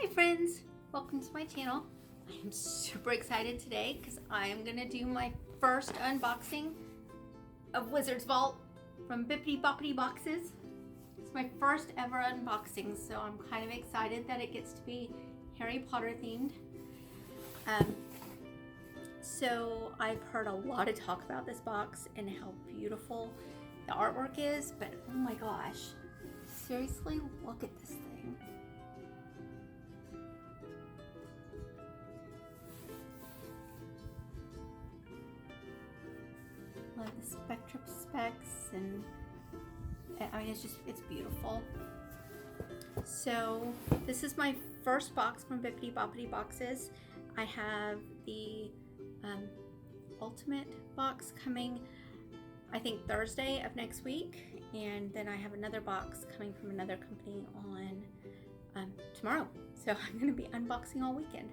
Hi friends, welcome to my channel. I am super excited today because I am going to do my first unboxing of Wizard's Vault from Bibbidi Bobbidi Boxes. It's my first ever unboxing, so I'm kind of excited that it gets to be Harry Potter themed. So I've heard a lot of talk about this box and how beautiful the artwork is, but oh my gosh, seriously, look at this thing. Love the spectrum specs, and I mean it's beautiful. So this is my first box from Bibbidi Bobbidi Boxes. I have the ultimate box coming, I think Thursday of next week, and then I have another box coming from another company on tomorrow. So I'm going to be unboxing all weekend.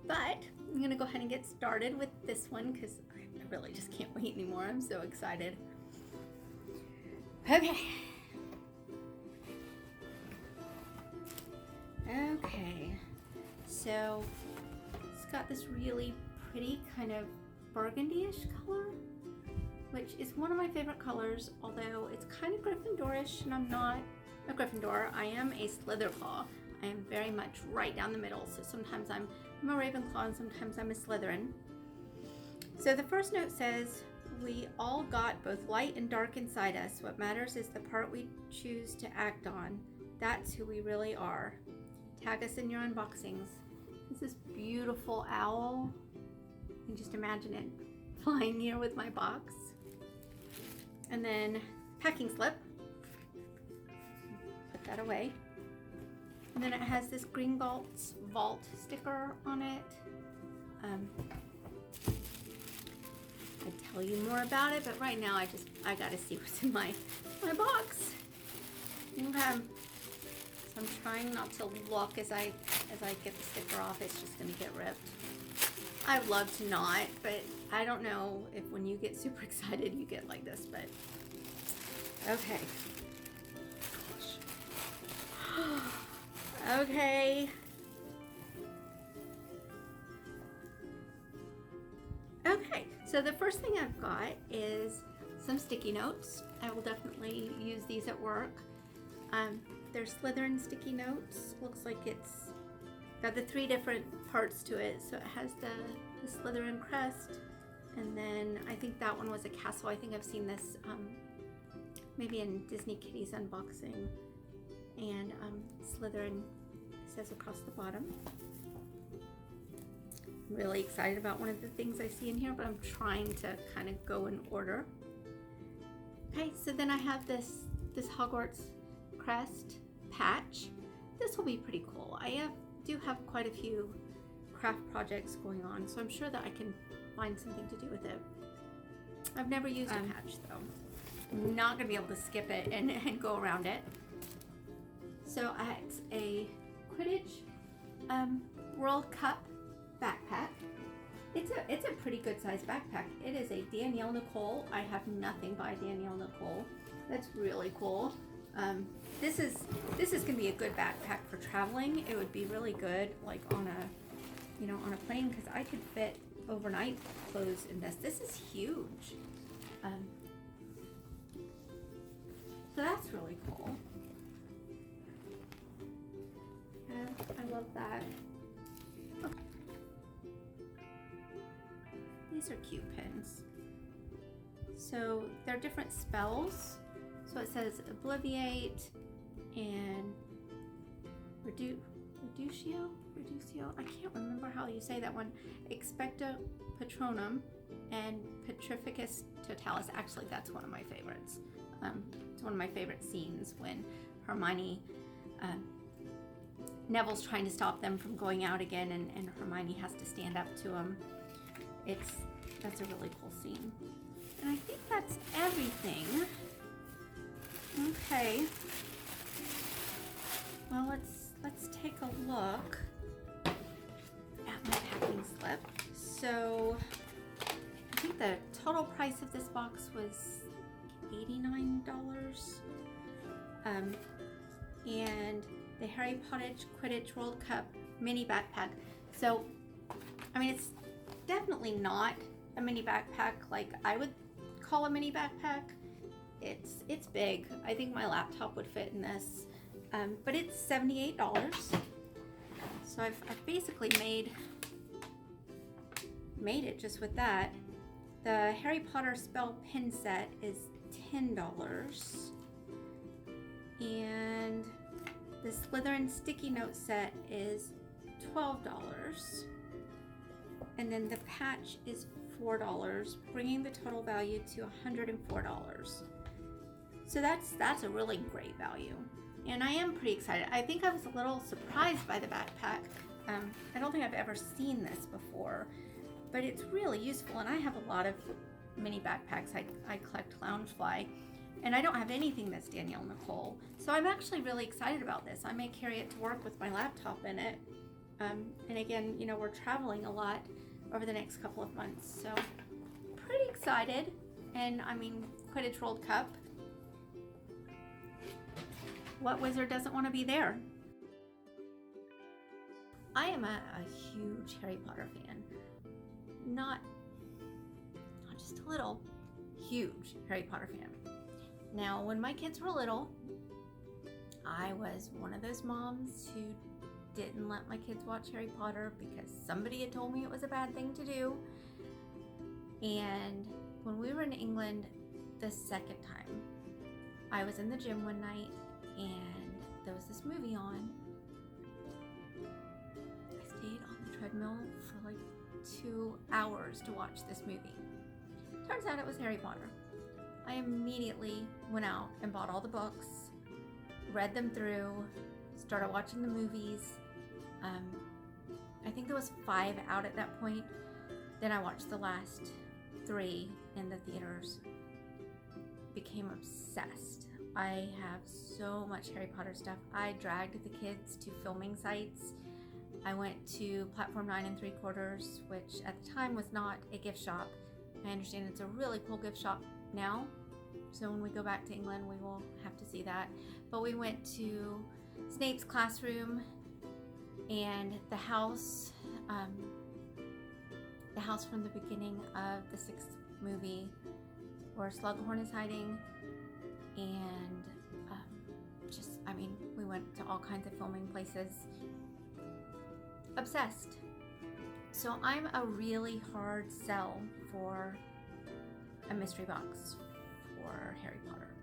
But I'm going to go ahead and get started with this one because I really just can't wait anymore. I'm so excited. Okay. So it's got this really pretty kind of burgundy-ish color, which is one of my favorite colors, although it's kind of Gryffindor-ish, and I'm not a Gryffindor. I am a Slytherclaw. I am very much right down the middle, so sometimes I'm a Ravenclaw and sometimes I'm a Slytherin. So the first note says, "We all got both light and dark inside us. What matters is the part we choose to act on. That's who we really are. Tag us in your unboxings." This is beautiful owl. You can just imagine it flying here with my box. And then packing slip. Put that away. And then it has this Green Vault sticker on it. I'd tell you more about it, but right now I gotta see what's in my box. Okay. So I'm trying not to look as I get the sticker off. It's just gonna get ripped. I'd love to not, but I don't know if when you get super excited you get like this, but okay. Okay. Okay, so the first thing I've got is some sticky notes. I will definitely use these at work. They're Slytherin sticky notes. Looks like it's got the 3 different parts to it. So it has the Slytherin crest, and then I think that one was a castle. I think I've seen this maybe in Disney Kitty's unboxing. And Slytherin says across the bottom. I'm really excited about one of the things I see in here, but I'm trying to kind of go in order. Okay, so then I have this Hogwarts crest patch. This will be pretty cool. I do have quite a few craft projects going on, so I'm sure that I can find something to do with it. I've never used a patch though. I'm not gonna be able to skip it and go around it. So it's a Quidditch World Cup backpack. It's a pretty good sized backpack. It is a Danielle Nicole. I have nothing by Danielle Nicole. That's really cool. This is gonna be a good backpack for traveling. It would be really good like on a plane, because I could fit overnight clothes in this. This is huge. So that's really cool. I love that. Oh. These are cute pins. So they're different spells. So it says Obliviate and Reducio? I can't remember how you say that one. Expecto Patronum and Petrificus Totalis. Actually, that's one of my favorites. It's one of my favorite scenes when Hermione Neville's trying to stop them from going out again, and Hermione has to stand up to him. That's a really cool scene. And I think that's everything. Okay. Well, let's take a look at my packing slip. So I think the total price of this box was $89. And the Harry Potter Quidditch World Cup mini backpack. So, I mean, it's definitely not a mini backpack like I would call a mini backpack. It's big. I think my laptop would fit in this, but it's $78. So I've basically made it just with that. The Harry Potter spell pin set is $10, and the Slytherin sticky note set is $12, and then the patch is $4, bringing the total value to $104. So that's a really great value, and I am pretty excited. I think I was a little surprised by the backpack. I don't think I've ever seen this before, but it's really useful, and I have a lot of mini backpacks. I collect Loungefly, and I don't have anything that's Danielle Nicole, so I'm actually really excited about this. I may carry it to work with my laptop in it, and again, you know, we're traveling a lot over the next couple of months, so pretty excited. And I mean, Quidditch World Cup, what wizard doesn't want to be there? I am a huge Harry Potter fan. Not just a little, huge Harry Potter fan. Now, when my kids were little, I was one of those moms who didn't let my kids watch Harry Potter because somebody had told me it was a bad thing to do. And when we were in England the second time, I was in the gym one night and there was this movie on. I stayed on the treadmill for like 2 hours to watch this movie. Turns out it was Harry Potter. I immediately went out and bought all the books, read them through, started watching the movies. I think there was 5 out at that point. Then I watched the last 3 in the theaters. Became obsessed. I have so much Harry Potter stuff. I dragged the kids to filming sites. I went to Platform 9 3/4, which at the time was not a gift shop. I understand it's a really cool gift shop now. So when we go back to England, we will have to see that. But we went to Snape's classroom and the house from the beginning of the 6th movie where Slughorn is hiding, and we went to all kinds of filming places. Obsessed. So I'm a really hard sell for a mystery box for Harry Potter.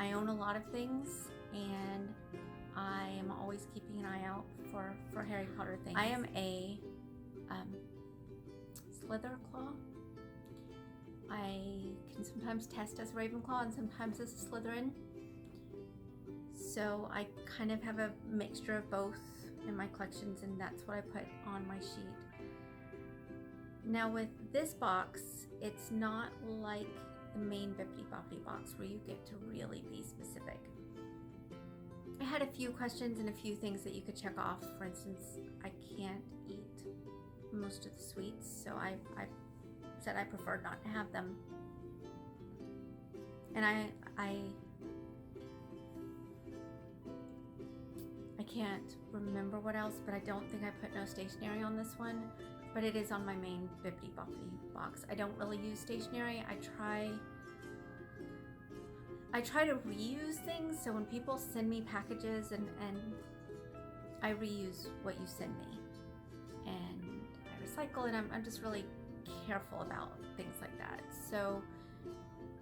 I own a lot of things, and I am always keeping an eye out for Harry Potter things. I am a Slytherclaw. I can sometimes test as Ravenclaw and sometimes as Slytherin. So I kind of have a mixture of both in my collections, and that's what I put on my sheet. Now with this box, it's not like the main Bibbidi Bobbidi box where you get to really be specific. I had a few questions and a few things that you could check off. For instance, I can't eat most of the sweets, so I said I preferred not to have them. And I can't remember what else, but I don't think I put no stationery on this one, but it is on my main Bibbidi Bobbidi box. I don't really use stationery. I try to reuse things, so when people send me packages and I reuse what you send me, and I recycle, and I'm just really careful about things like that. So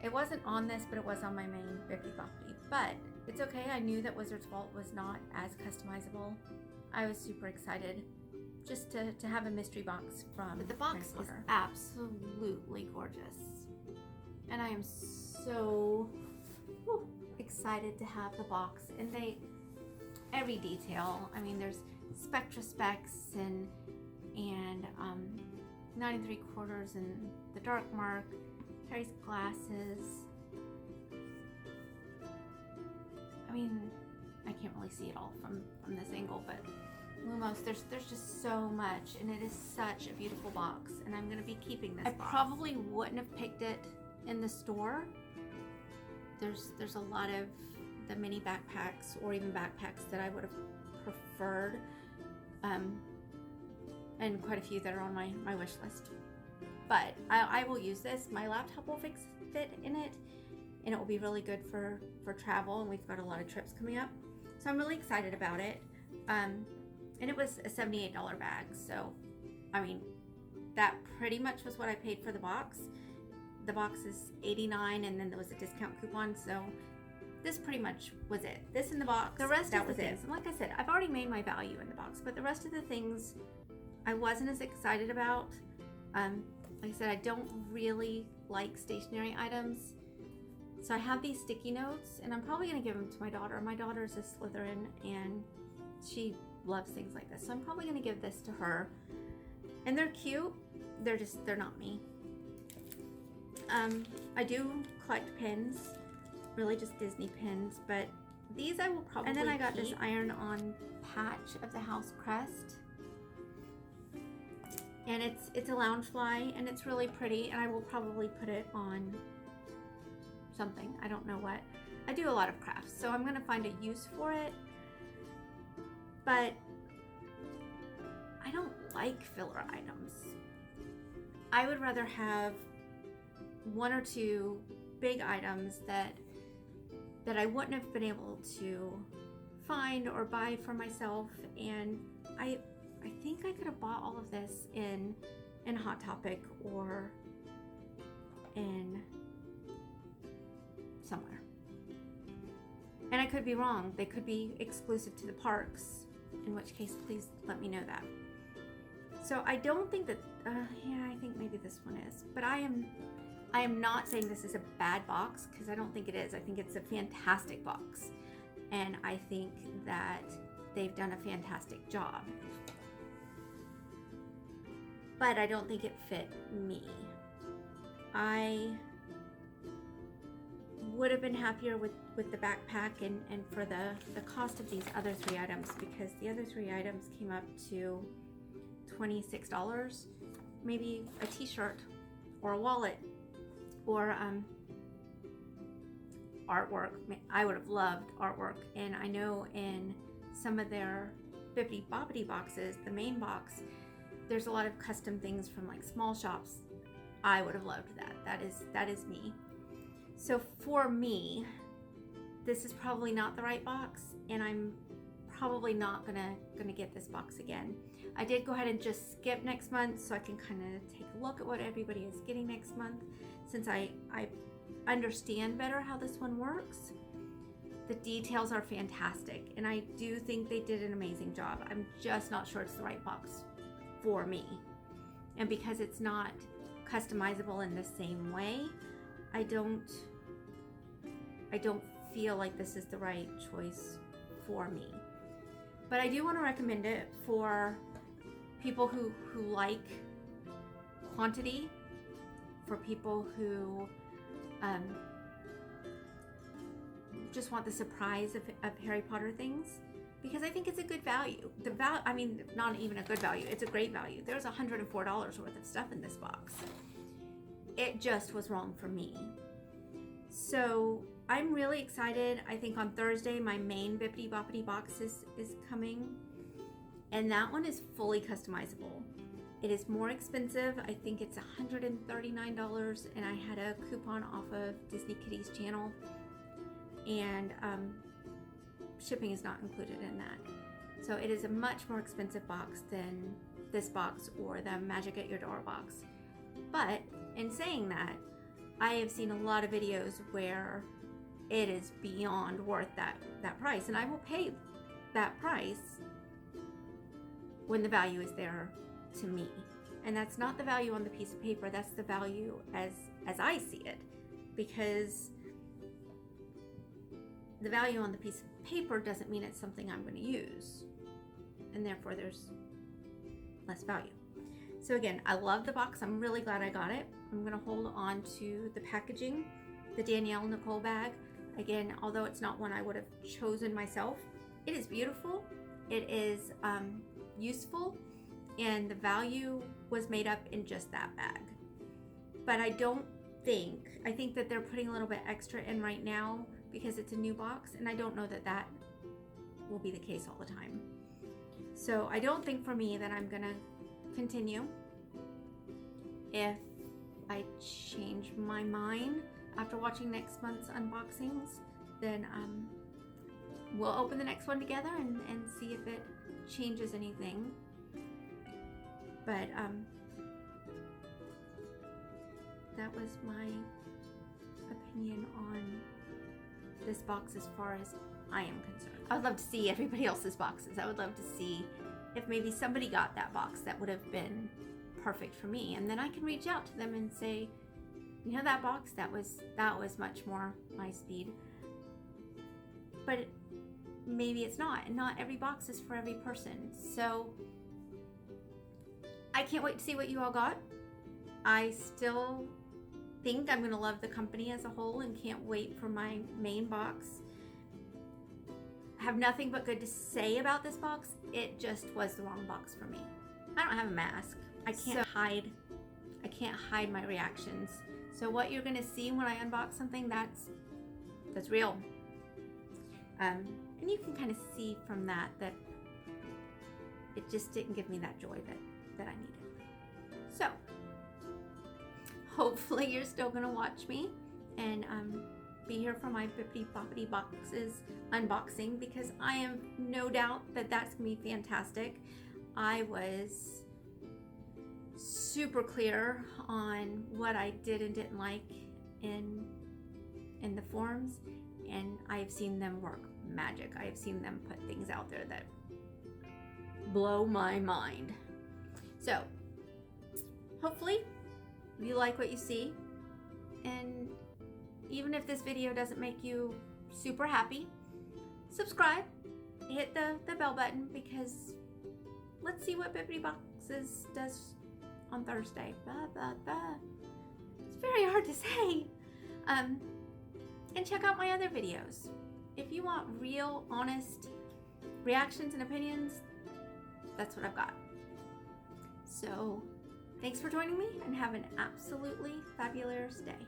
it wasn't on this, but it was on my main Bibbidi Bobbidi. But it's okay. I knew that Wizard's Vault was not as customizable. I was super excited just to have a mystery box from But the box is absolutely gorgeous. And I am so excited to have the box. And every detail, I mean, there's Spectra specs and 9 3/4 and the dark mark, Harry's glasses. I mean, I can't really see it all from this angle, but Lumos, there's just so much, and it is such a beautiful box, and I'm gonna be keeping this box. I probably wouldn't have picked it in the store. There's a lot of the mini backpacks or even backpacks that I would have preferred, and quite a few that are on my wish list. But I will use this. My laptop will fit in it, and it will be really good for travel, and we've got a lot of trips coming up. So I'm really excited about it. And it was a $78 bag, so I mean, that pretty much was what I paid for the box. The box is $89, and then there was a discount coupon, so this pretty much was it. This in the box, The rest that of the was it. things- And like I said, I've already made my value in the box, but the rest of the things I wasn't as excited about. Like I said, I don't really like stationery items. So I have these sticky notes, and I'm probably going to give them to my daughter. My daughter's a Slytherin, and she loves things like this. So I'm probably going to give this to her. And they're cute. They're not me. I do collect pins, really just Disney pins, but these I will probably And then I got keep. this iron-on patch of the house crest. And it's a loungefly, and it's really pretty, and I will probably put it on something. I don't know what. I do a lot of crafts, so I'm gonna find a use for it. But I don't like filler items. I would rather have one or two big items that I wouldn't have been able to find or buy for myself, and I think I could have bought all of this in Hot Topic or in somewhere. And I could be wrong. They could be exclusive to the parks, in which case please let me know that. So I don't think that, yeah, I think maybe this one is. But I am not saying this is a bad box, because I don't think it is. I think it's a fantastic box. And I think that they've done a fantastic job. But I don't think it fit me. I would have been happier with the backpack and for the cost of these other three items, because the other three items came up to $26. Maybe a t-shirt or a wallet or artwork. I would have loved artwork, and I know in some of their Bibbidi Bobbidi boxes, the main box, there's a lot of custom things from like small shops. I would have loved that. That is me. So for me, this is probably not the right box, and I'm probably not gonna get this box again. I did go ahead and just skip next month so I can kind of take a look at what everybody is getting next month, since I understand better how this one works. The details are fantastic, and I do think they did an amazing job. I'm just not sure it's the right box for me. And because it's not customizable in the same way, I don't feel like this is the right choice for me. But I do want to recommend it for people who like quantity, for people who just want the surprise of Harry Potter things, because I think it's a good value. I mean, not even a good value, it's a great value. There's $104 worth of stuff in this box. It just was wrong for me. So I'm really excited. I think on Thursday my main Bibbidi Bobbidi box is coming, and that one is fully customizable. It is more expensive. I think it's $139, and I had a coupon off of Disney Kitty's channel, and shipping is not included in that. So it is a much more expensive box than this box or the Magic at Your Door box. But in saying that, I have seen a lot of videos where it is beyond worth that price, and I will pay that price when the value is there to me. And that's not the value on the piece of paper, that's the value as I see it, because the value on the piece of paper doesn't mean it's something I'm going to use, and therefore there's less value. So again, I love the box. I'm really glad I got it. I'm going to hold on to the packaging, the Danielle Nicole bag. Again, although it's not one I would have chosen myself, it is beautiful, it is useful, and the value was made up in just that bag. But I think that they're putting a little bit extra in right now because it's a new box, and I don't know that that will be the case all the time. So I don't think for me that I'm gonna continue. If I change my mind after watching next month's unboxings, then we'll open the next one together and see if it changes anything. But that was my opinion on this box as far as I am concerned. I would love to see everybody else's boxes. I would love to see if maybe somebody got that box that would have been perfect for me, and then I can reach out to them and say, you know, that box, that was much more my speed. But maybe it's not, and not every box is for every person. So I can't wait to see what you all got. I still think I'm gonna love the company as a whole and can't wait for my main box. I have nothing but good to say about this box. It just was the wrong box for me. I don't have a mask. I can't hide my reactions. So what you're gonna see when I unbox something, that's real. And you can kind of see from that it just didn't give me that joy that I needed. So hopefully you're still gonna watch me and be here for my Bibbidi Bobbidi Boxes unboxing, because I am no doubt that that's gonna be fantastic. I was super clear on what I did and didn't like in the forums, and I have seen them work magic. I have seen them put things out there that blow my mind. So hopefully you like what you see, and even if this video doesn't make you super happy, subscribe, hit the bell button, because let's see what Bibbidi Boxes does on Thursday. It's very hard to say. And check out my other videos. If you want real, honest reactions and opinions, that's what I've got. So thanks for joining me, and have an absolutely fabulous day.